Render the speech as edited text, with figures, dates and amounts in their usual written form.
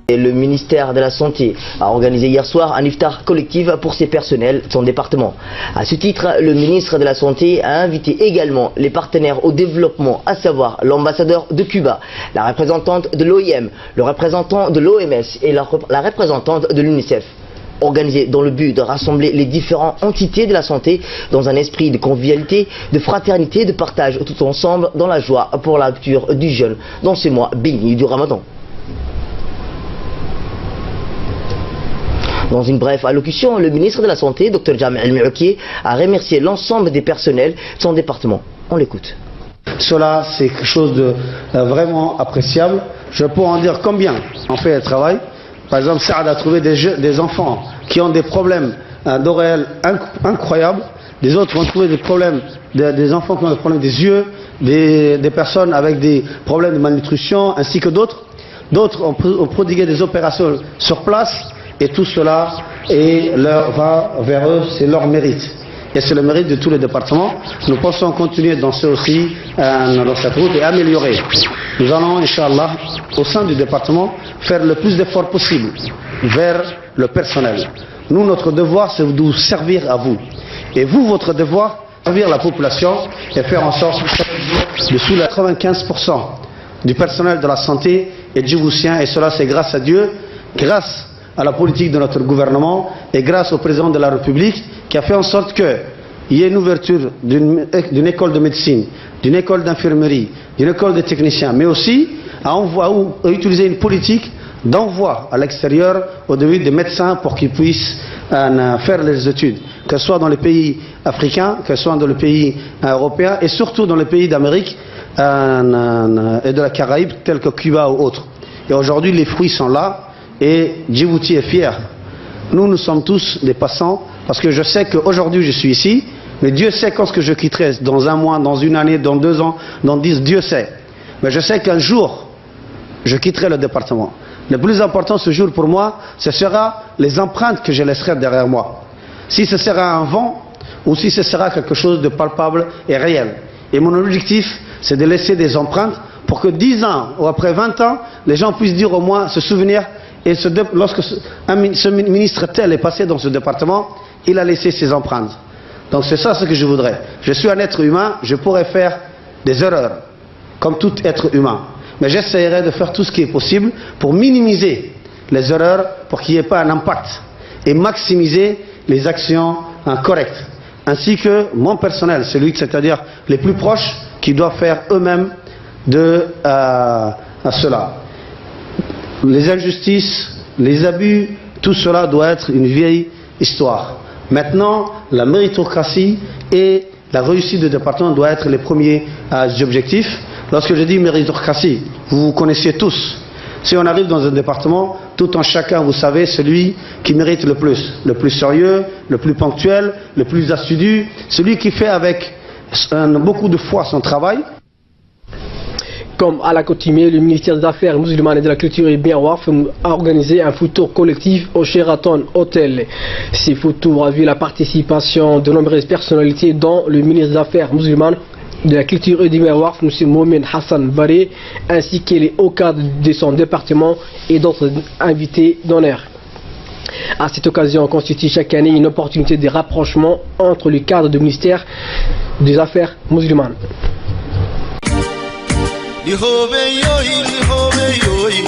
Et le ministère de la Santé a organisé hier soir un iftar collectif pour ses personnels de son département. À ce titre, le ministre de la Santé a invité également les partenaires au développement, à savoir l'ambassadeur de Cuba, la représentante de l'OIM, le représentant de l'OMS et la représentante de l'UNICEF. Organisé dans le but de rassembler les différentes entités de la santé dans un esprit de convivialité, de fraternité, de partage tout ensemble dans la joie pour la lecture du jeûne dans ces mois bénis du Ramadan. Dans une brève allocution, le ministre de la Santé, Dr Jami El-Mouki, a remercié l'ensemble des personnels de son département. On l'écoute. Cela, c'est quelque chose de vraiment appréciable. Je peux en dire combien on fait le travail. Par exemple, Saad a trouvé des enfants qui ont des problèmes d'oreilles incroyables. Des autres ont trouvé des problèmes, des enfants qui ont des problèmes des yeux, des personnes avec des problèmes de malnutrition, ainsi que d'autres. D'autres ont prodigué des opérations sur place. Et tout cela va vers eux, c'est leur mérite. Et c'est le mérite de tous les départements. Nous pensons continuer dans ce aussi, dans cette route et améliorer. Nous allons, Inch'Allah, au sein du département, faire le plus d'efforts possible vers le personnel. Nous, notre devoir, c'est de vous servir à vous. Et vous, votre devoir, servir la population et faire en sorte de sous 95% du personnel de la santé est djiboutien. Et cela, c'est grâce à Dieu, grâce à la politique de notre gouvernement et grâce au président de la République qui a fait en sorte qu'il y ait une ouverture d'une école de médecine, d'une école d'infirmerie, d'une école de techniciens, mais aussi à utiliser une politique d'envoi à l'extérieur au début des médecins pour qu'ils puissent faire les études, que ce soit dans les pays africains, que ce soit dans les pays européens et surtout dans les pays d'Amérique et de la Caraïbe tels que Cuba ou autres. Et aujourd'hui les fruits sont là. Et Djibouti est fier. Nous sommes tous des passants parce que je sais qu'aujourd'hui je suis ici, mais Dieu sait quand je quitterai, dans un mois, dans une année, dans 2 ans, dans 10, Dieu sait. Mais je sais qu'un jour, je quitterai le département. Le plus important ce jour pour moi, ce sera les empreintes que je laisserai derrière moi. Si ce sera un vent ou si ce sera quelque chose de palpable et réel. Et mon objectif, c'est de laisser des empreintes pour que 10 ans ou après 20 ans, les gens puissent dire au moins, se souvenir. Et lorsque ce ministre tel est passé dans ce département, il a laissé ses empreintes. Donc c'est ça ce que je voudrais. Je suis un être humain, je pourrais faire des erreurs, comme tout être humain. Mais j'essaierai de faire tout ce qui est possible pour minimiser les erreurs, pour qu'il n'y ait pas un impact, et maximiser les actions correctes. Ainsi que mon personnel, c'est-à-dire les plus proches, qui doivent faire eux-mêmes de cela. Les injustices, les abus, tout cela doit être une vieille histoire. Maintenant, la méritocratie et la réussite du département doivent être les premiers objectifs. Lorsque je dis méritocratie, vous connaissez tous. Si on arrive dans un département, tout en chacun, vous savez, celui qui mérite le plus sérieux, le plus ponctuel, le plus assidu, celui qui fait avec beaucoup de foi son travail. Comme à l'accoutumée, le ministère des Affaires musulmanes et de la Culture et bien Waqf a organisé un photo collectif au Sheraton Hotel. Ces photos ont vu la participation de nombreuses personnalités dont le ministre des Affaires musulmanes de la Culture et du bien Waqf, M. Mohamed Hassan Baré, ainsi que les hauts cadres de son département et d'autres invités d'honneur. À cette occasion, on constitue chaque année une opportunité de rapprochement entre les cadres du ministère des Affaires musulmanes. لهوبي يوي لهوبي يوي